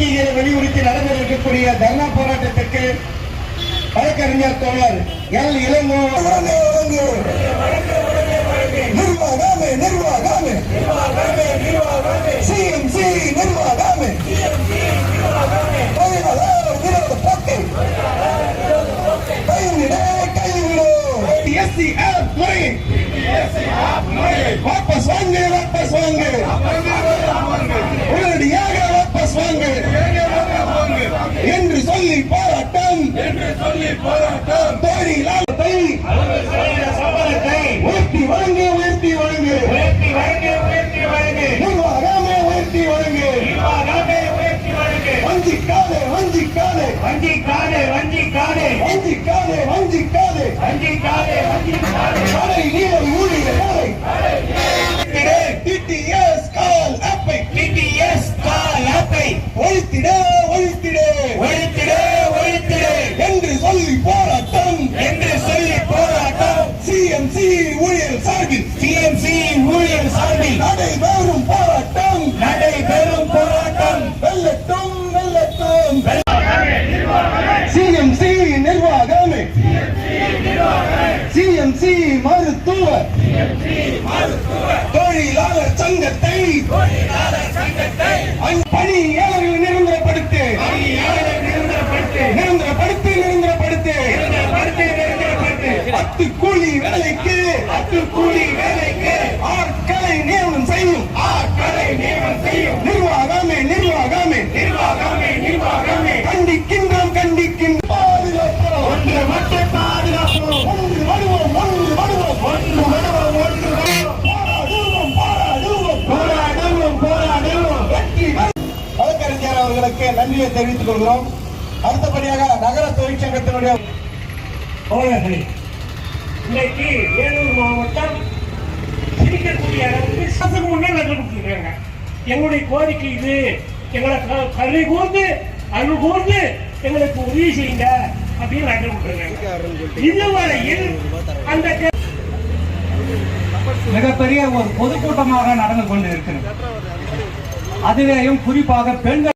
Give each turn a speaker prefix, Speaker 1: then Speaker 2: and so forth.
Speaker 1: கோரிக்கைகளை வலியுறுத்தி நடந்து இருக்கக்கூடிய தர்ணா போராட்டத்திற்கு வழக்கறிஞர் தோழர் எல் இளங்கோ சிஎம்சி நிர்வாகமே வாபஸ் வாங்க வாபஸ் வாங்க உடனடியாக வாபஸ் வாங்க என்று சொல்லி போராட்டம் தொழிலாளத்தை உயர்த்தி வழங்க நிர்வாகமே உயர்த்தி வழங்க வஞ்சிக்காதே டிடிஎஸ் கால் ஆப்பை ஒழித்திடே என்று சொல்லி போராட்டம் சிஎம்சி ஊழியர் சார்பில் நடைபெறும் போராட்டம் வெல்லட்டும் சிஎம்சி நிர்வாகமே சிஎம்சி மருத்துவ தொழிலாளர் சங்கத்தை பணியாளர்கள் நிரந்தரப்படுத்து அத்துக்கூலி வேலைக்கு ஆட்களை நியமனம் செய்யும் நிர்வாகமே கண்டிக்கின்றோம் பாதுகாப்போம் ஒன்று வருவோம் போராடுவோம் வெற்றி வழக்கறிஞர் அவர்களுக்கு நன்றியை தெரிவித்துக் கொள்கிறோம். அடுத்தபடியாக நகர தொழிற்சங்கத்தினுடைய
Speaker 2: இன்னைக்கு வேலூர் மாவட்டம் சிரிக்கக்கூடிய அளவுக்கு சத்துக்கு முன்னே லெட்டர் கொடுத்துருக்காங்க. எங்களுடைய கோரிக்கை இது, எங்களை கருணை கூர்ந்து அருள் கூர்ந்து எங்களுக்கு உதவி செய்யுங்க அப்படின்னு லெட்டர் கொடுத்துருக்காங்க. இதுவரையில் அந்த
Speaker 3: மிகப்பெரிய ஒரு பொதுக்கூட்டமாக நடந்து கொண்டு இருக்கிறது. அதுவேயும் குறிப்பாக பெண்கள்